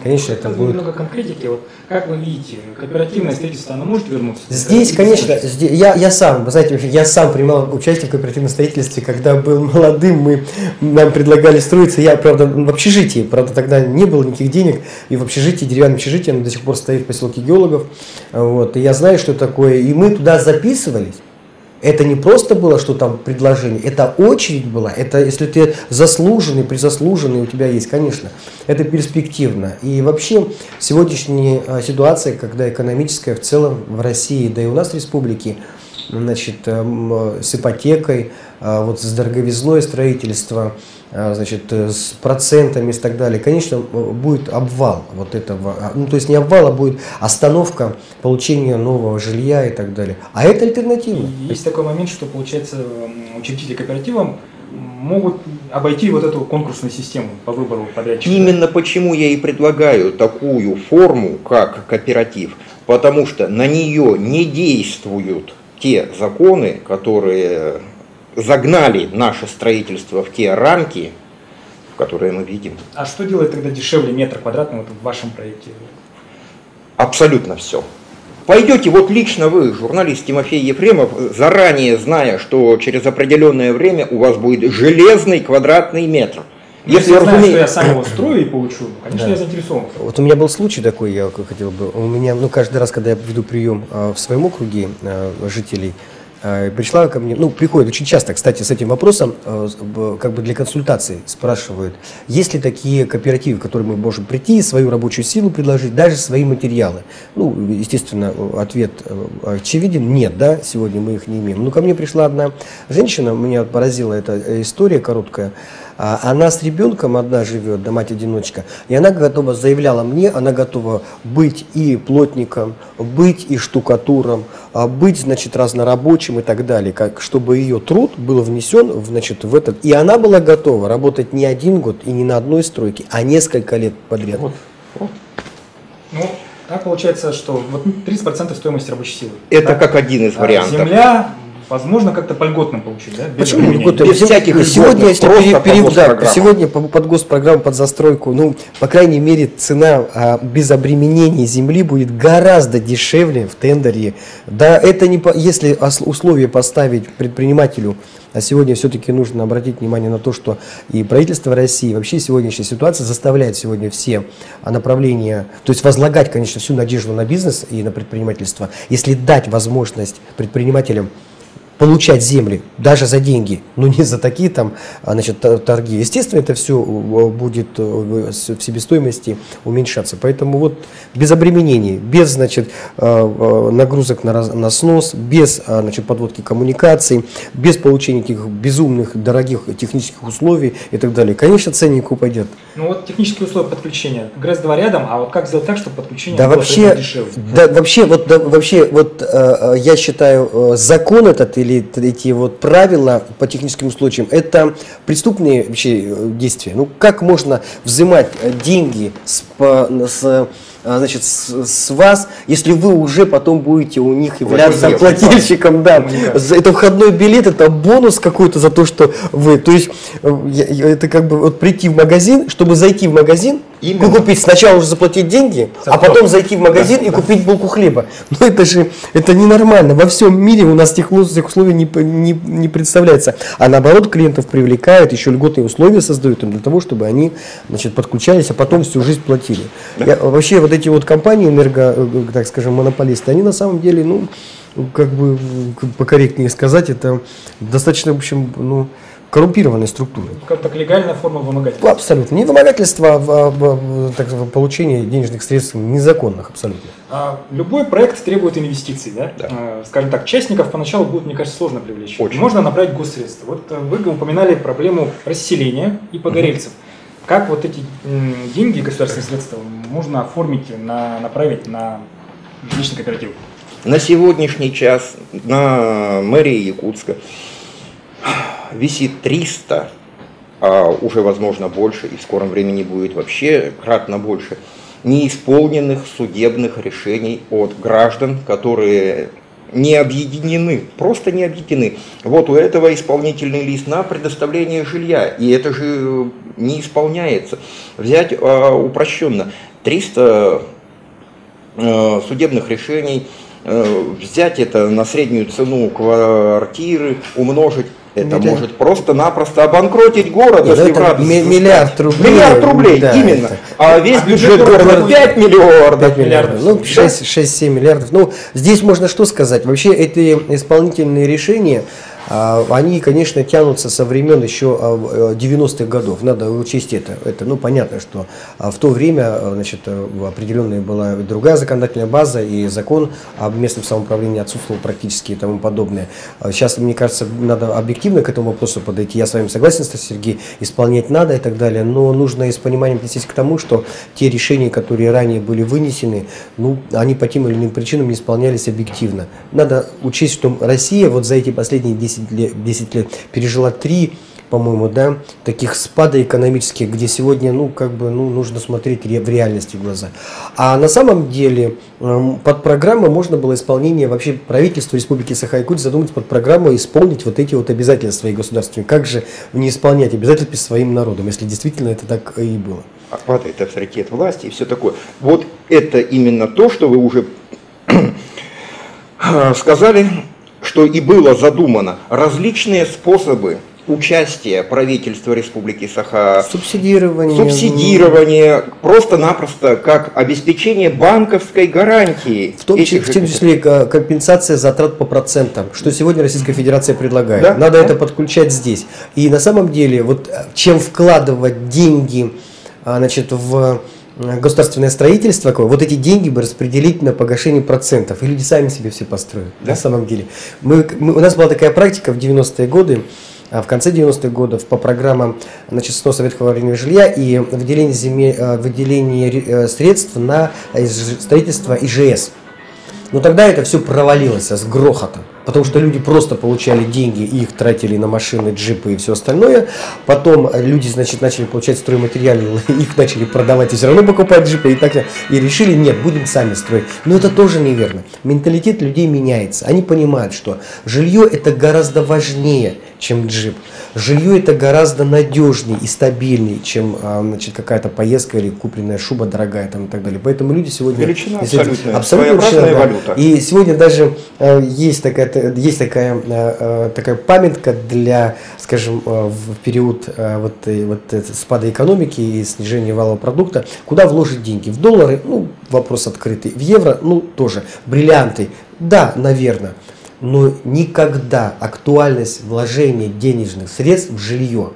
Конечно, это будет... Немного конкретики. Вот как вы видите, кооперативное строительство, оно может вернуться? Здесь, конечно, я сам, вы знаете, я сам принимал участие в кооперативном строительстве, когда был молодым, нам предлагали строиться, я, правда, в общежитии, правда, тогда не было никаких денег, и в общежитии, деревянном общежитии, оно до сих пор стоит в поселке Геологов, вот, и я знаю, что такое, и мы туда записывались. Это не просто было, что там предложение, это очередь была, это если ты заслуженный, призаслуженный у тебя есть, конечно, это перспективно. И вообще сегодняшняя ситуация, когда экономическая в целом в России, да и у нас в республике, значит, с ипотекой, вот с дороговизной строительства, значит, с процентами и так далее, конечно, будет обвал вот этого, ну, то есть не обвал, а будет остановка получения нового жилья и так далее. А это альтернатива. Есть такой момент, что, получается, учредители кооператива могут обойти вот эту конкурсную систему по выбору подрядчика. Именно почему я и предлагаю такую форму, как кооператив, потому что на нее не действуют те законы, которые загнали наше строительство в те рамки, которые мы видим. А что делает тогда дешевле метр квадратный вот в вашем проекте? Абсолютно все. Пойдете, вот лично вы, журналист Тимофей Ефремов, заранее зная, что через определенное время у вас будет железный квадратный метр. Если я знаю, что я сам его строю и получу, конечно, да, я заинтересован. Вот у меня был случай такой, я хотел бы, у меня, ну, каждый раз, когда я веду прием в своем округе жителей, пришла ко мне, ну, приходит очень часто, кстати, с этим вопросом, как бы для консультации спрашивают, есть ли такие кооперативы, в которые мы можем прийти, свою рабочую силу предложить, даже свои материалы. Ну, естественно, ответ очевиден, нет, да, сегодня мы их не имеем. Но ко мне пришла одна женщина, меня поразила эта история короткая. Она с ребенком одна живет, да, мать-одиночка, и она готова, заявляла мне, она готова быть и плотником, быть и штукатуром, быть, значит, разнорабочим и так далее, как, чтобы ее труд был внесен, значит, в этот. И она была готова работать не один год и не на одной стройке, а несколько лет подряд. Вот. Ну, так получается, что вот 30% стоимости рабочей силы. Это да? Как один из вариантов. Земля, возможно, как-то по льготным получить, да? Почему? Без всяких сегодня, если сегодня под госпрограмму, под застройку, ну, по крайней мере, цена без обременения земли будет гораздо дешевле в тендере. Да, это не если условия поставить предпринимателю, а сегодня все-таки нужно обратить внимание на то, что и правительство России, вообще сегодняшняя ситуация заставляет сегодня все направления, то есть возлагать, конечно, всю надежду на бизнес и на предпринимательство, если дать возможность предпринимателям получать земли даже за деньги, но не за такие там, значит, торги. Естественно, это все будет в себестоимости уменьшаться. Поэтому вот без обременений, без, значит, нагрузок на снос, без, значит, подводки коммуникаций, без получения этих безумных дорогих технических условий и так далее. Конечно, ценник упадет. Ну вот технические условия подключения. ГРЭС-2 рядом, а вот как сделать так, чтобы подключение было дешевле? Да, вообще, я считаю, закон этот или эти вот правила по техническим случаям, это преступные вообще действия. Ну, как можно взимать деньги значит, с вас, если вы уже потом будете у них являться плательщиком, да. Это входной билет, это бонус какой-то за то, что вы, то есть это как бы вот прийти в магазин, чтобы зайти в магазин, купить, сначала уже заплатить деньги, а потом зайти в магазин и купить булку хлеба. Ну это же, это ненормально. Во всем мире у нас тех условий не представляется. А наоборот, клиентов привлекают, еще льготные условия создают им для того, чтобы они, значит, подключались, а потом всю жизнь платили. Вообще вот эти вот компании, так скажем, монополисты, они на самом деле, ну, как бы покорректнее сказать, это достаточно, в общем, ну, коррумпированной структуры. Как легальная форма вымогательства? Абсолютно. Не вымогательство, а получение денежных средств незаконных, абсолютно. Любой проект требует инвестиций, да? Да. Скажем так, частников поначалу будет, мне кажется, сложно привлечь. Очень. Можно направить госсредства. Вот вы упоминали проблему расселения и погорельцев. Как вот эти деньги, государственные средства, можно оформить, направить на жилищный кооператив? На сегодняшний час на мэрии Якутска висит 300, а уже возможно больше, и в скором времени будет вообще кратно больше, неисполненных судебных решений от граждан, которые не объединены, просто не объединены. Вот у этого исполнительный лист на предоставление жилья, и это же не исполняется. Взять упрощенно 300 судебных решений, взять это на среднюю цену квартиры, умножить. Это может просто-напросто обанкротить город, если в радости. Миллиард рублей. Миллиард рублей, да, именно. Это. А весь бюджет города 5 миллиардов. 5 миллиардов. Ну, 6-7 миллиардов. Ну, здесь можно что сказать? Вообще, эти исполнительные решения, они, конечно, тянутся со времен еще 90-х годов. Надо учесть это. Ну, понятно, что в то время, значит, определенная была другая законодательная база, и закон об местном самоуправлении отсутствовал практически и тому подобное. Сейчас, мне кажется, надо объективно к этому вопросу подойти. Я с вами согласен, Сергей, исполнять надо и так далее, но нужно и с пониманием отнестись к тому, что те решения, которые ранее были вынесены, ну, они по тем или иным причинам не исполнялись объективно. Надо учесть, что Россия вот за эти последние 10 лет пережила 3, по-моему, да, таких спада экономических, где сегодня, ну, как бы, ну, нужно смотреть в реальности в глаза. А на самом деле под программу можно было исполнение, вообще правительство Республики Саха-Якутия задумать под программу исполнить вот эти вот обязательства свои государственные. Как же не исполнять обязательства перед своим народом, если действительно это так и было? Падает авторитет власти и все такое. Вот это именно то, что вы уже сказали, что и было задумано. Различные способы участия правительства Республики Саха, субсидирование, просто-напросто как обеспечение банковской гарантии. В том числе компенсация затрат по процентам, что сегодня Российская Федерация предлагает. Да? Надо это подключать здесь. И на самом деле, вот чем вкладывать деньги, значит, в государственное строительство, вот эти деньги бы распределить на погашение процентов, и люди сами себе все построят. Да? На самом деле. У нас была такая практика в 90-е годы, в конце 90-х годов по программам, значит, сноса ветхого аварийного жилья и выделение средств на строительство ИЖС. Но тогда это все провалилось с грохотом, потому что люди просто получали деньги и их тратили на машины, джипы и все остальное. Потом люди, значит, начали получать стройматериалы, их начали продавать и все равно покупать джипы и так далее. И решили, нет, будем сами строить. Но это тоже неверно. Менталитет людей меняется. Они понимают, что жилье это гораздо важнее, чем джип. Жилье это гораздо надежнее и стабильнее, чем, значит, какая-то поездка или купленная шуба дорогая там, и так далее. Поэтому люди сегодня... Величина абсолютная. Абсолютно валюта. И сегодня даже есть такая памятка для, скажем, в период спада экономики и снижения валового продукта, куда вложить деньги. В доллары, ну, вопрос открытый. В евро, ну, тоже. В бриллианты, да, наверное. Но никогда актуальность вложения денежных средств в жилье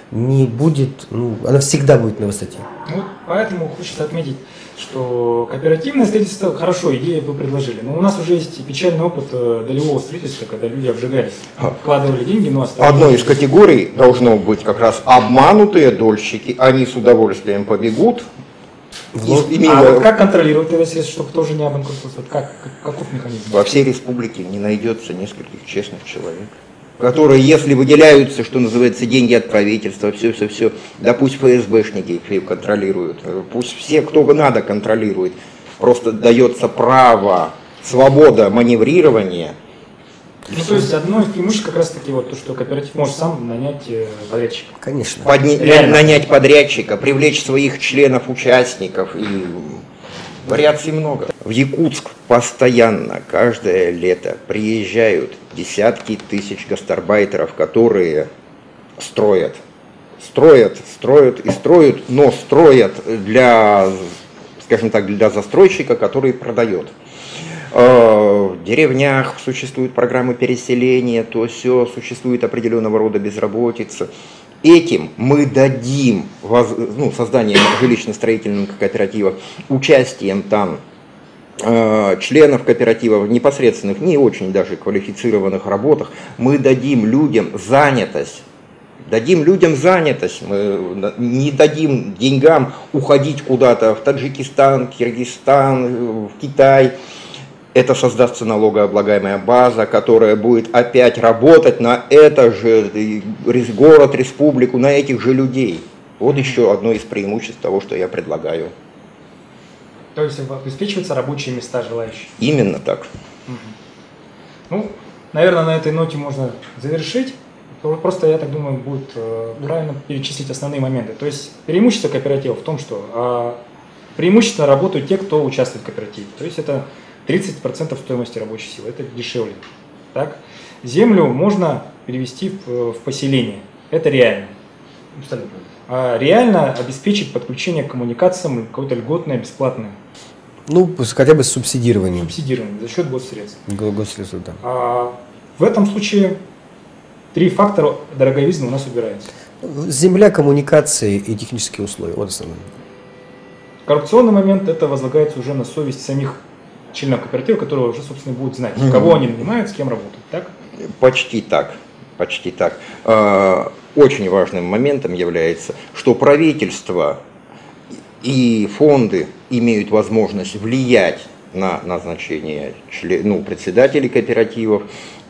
не будет, ну, она всегда будет на высоте. Ну, поэтому хочется отметить, что кооперативное строительство, хорошо, идею вы предложили, но у нас уже есть печальный опыт долевого строительства, когда люди обжигались, вкладывали деньги, но оставили. Одной из категорий должно быть как раз обманутые дольщики, они с удовольствием побегут. А как контролировать это средство, чтобы тоже не обанкротился? Каков механизм? Во всей республике не найдется нескольких честных человек, которые, если выделяются, что называется, деньги от правительства, все, да пусть ФСБшники их контролируют, пусть все, кто надо, контролирует. Просто дается право, свобода маневрирования. Ну, то есть одно из преимуществ как раз таки вот то, что кооператив может сам нанять подрядчика. Конечно. Нанять подрядчика, привлечь своих членов, участников, и вариаций много. В Якутск постоянно, каждое лето приезжают десятки тысяч гастарбайтеров, которые строят, но строят для, скажем так, для застройщика, который продает. В деревнях существуют программы переселения, то все, существует определенного рода безработица. Этим мы дадим создание жилищно-строительных кооперативов, участием там членов кооперативов, непосредственных, не очень даже квалифицированных работах, мы дадим людям занятость. Мы не дадим деньгам уходить куда-то в Таджикистан, Киргизстан, в Китай. Это создастся налогооблагаемая база, которая будет опять работать на это же город, республику, на этих же людей. Вот еще одно из преимуществ того, что я предлагаю. То есть обеспечиваются рабочие места желающих? Именно так. Ну, наверное, на этой ноте можно завершить. Просто, я так думаю, будет правильно перечислить основные моменты. То есть преимущество кооператива в том, что преимущественно работают те, кто участвует в кооперативе. То есть это 30% стоимости рабочей силы, это дешевле. Так? Землю можно перевести в поселение, это реально. Реально обеспечить подключение к коммуникациям какое-то льготное, бесплатное. Ну, хотя бы с субсидированием. Субсидирование за счет госсредств. Госсредств, да. В этом случае 3 фактора дороговизны у нас убираются. Земля, коммуникации и технические условия. Вот основное. Коррупционный момент, это возлагается уже на совесть самих членов кооператива, которые уже, собственно, будут знать, кого они нанимают, с кем работают. Так? Почти так. Почти так. Очень важным моментом является, что правительство и фонды имеют возможность влиять на назначение председателей кооперативов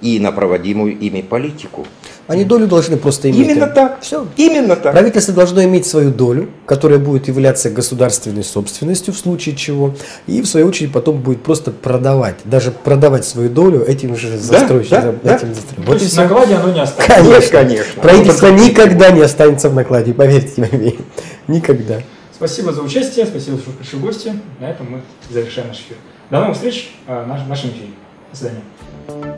и на проводимую ими политику. Они долю должны просто иметь. Именно так. Все. Именно так. Правительство должно иметь свою долю, которая будет являться государственной собственностью в случае чего, и в свою очередь потом будет просто продавать, даже продавать свою долю этим же застройщикам. То есть в накладе оно не останется. Конечно, конечно. Правительство никогда не останется в накладе, поверьте мне. Никогда. Спасибо за участие, спасибо, что пришли гости. На этом мы завершаем наш эфир. До новых встреч в нашем эфире. До свидания.